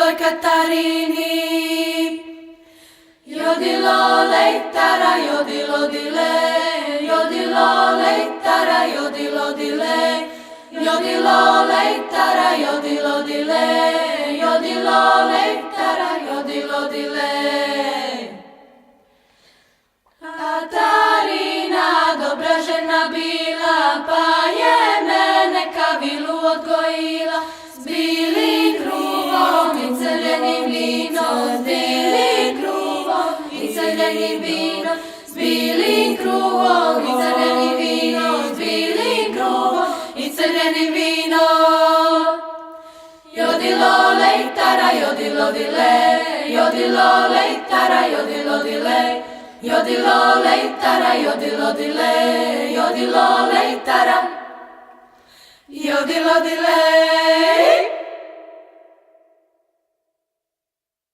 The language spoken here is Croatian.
miloj Katarini. Jodilo lejtara, jodilo dile, jodilo lejtara, jodilo dile, jodilo lejtara, jodilo dile, jodilo lejtara, jodilo dile. Katarina dobra žena bila, pa je mene kavilu odgojila. S bilim kruhom i crvenim vinom, s bilim kruhom i crvenim vinom, s bilim kruhom i crvenim vinom, s bilim kruhom i crvenim vinom. Jodilo lejtara, jodilo dile, jodilo lejtara, jodilo dile, jodilo lejtara, jodilo dile, jodilo lejtara, jodilo dile.